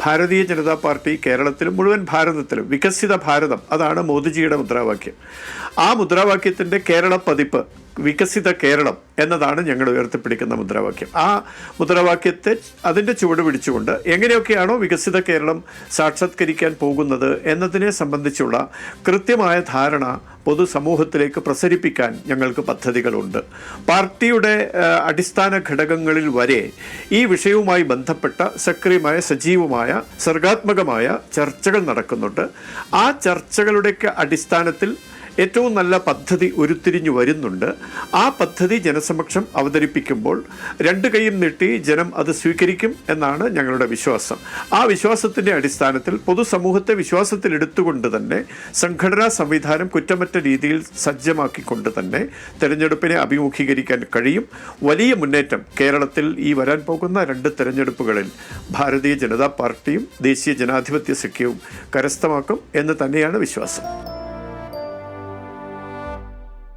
Bharatiya Janata party കേരളത്തിലും മുഴുവൻ ഭാരതത്തിലും വികസിത ഭാരതം, അതാണ് മോദിജിയുടെ മുദ്രാവാക്യം. ആ മുദ്രാവാക്യത്തിൻ്റെ കേരള പതിപ്പ് വികസിത കേരളം എന്നതാണ് ഞങ്ങൾ ഉയർത്തിപ്പിടിക്കുന്ന മുദ്രാവാക്യം. ആ മുദ്രാവാക്യത്തെ അതിൻ്റെ ചുവട് പിടിച്ചുകൊണ്ട് എങ്ങനെയൊക്കെയാണോ വികസിത കേരളം സാക്ഷാത്കരിക്കാൻ പോകുന്നത് എന്നതിനെ സംബന്ധിച്ചുള്ള കൃത്യമായ ധാരണ പൊതുസമൂഹത്തിലേക്ക് പ്രസരിപ്പിക്കാൻ ഞങ്ങൾക്ക് പദ്ധതികളുണ്ട്. പാർട്ടിയുടെ അടിസ്ഥാന ഘടകങ്ങളിൽ വരെ ഈ വിഷയവുമായി ബന്ധപ്പെട്ട സക്രിയമായ സജീവമായ സർഗാത്മകമായ ചർച്ചകൾ നടക്കുന്നുണ്ട്. ആ ചർച്ചകളുടെയൊക്കെ അടിസ്ഥാനത്തിൽ ഏറ്റവും നല്ല പദ്ധതി ഉരുത്തിരിഞ്ഞു വരുന്നുണ്ട്. ആ പദ്ധതി ജനസമക്ഷം അവതരിപ്പിക്കുമ്പോൾ രണ്ട് കൈയും നീട്ടി ജനം അത് സ്വീകരിക്കും എന്നാണ് ഞങ്ങളുടെ വിശ്വാസം. ആ വിശ്വാസത്തിൻ്റെ അടിസ്ഥാനത്തിൽ പൊതുസമൂഹത്തെ വിശ്വാസത്തിലെടുത്തുകൊണ്ട് തന്നെ സംഘടനാ സംവിധാനം കുറ്റമറ്റ രീതിയിൽ സജ്ജമാക്കിക്കൊണ്ട് തന്നെ തെരഞ്ഞെടുപ്പിനെ അഭിമുഖീകരിക്കാൻ കഴിയും. വലിയ മുന്നേറ്റം കേരളത്തിൽ ഈ വരാൻ പോകുന്ന 2 തെരഞ്ഞെടുപ്പുകളിൽ ഭാരതീയ ജനതാ പാർട്ടിയും ദേശീയ ജനാധിപത്യ സഖ്യവും കരസ്ഥമാക്കും എന്ന് തന്നെയാണ് വിശ്വാസം.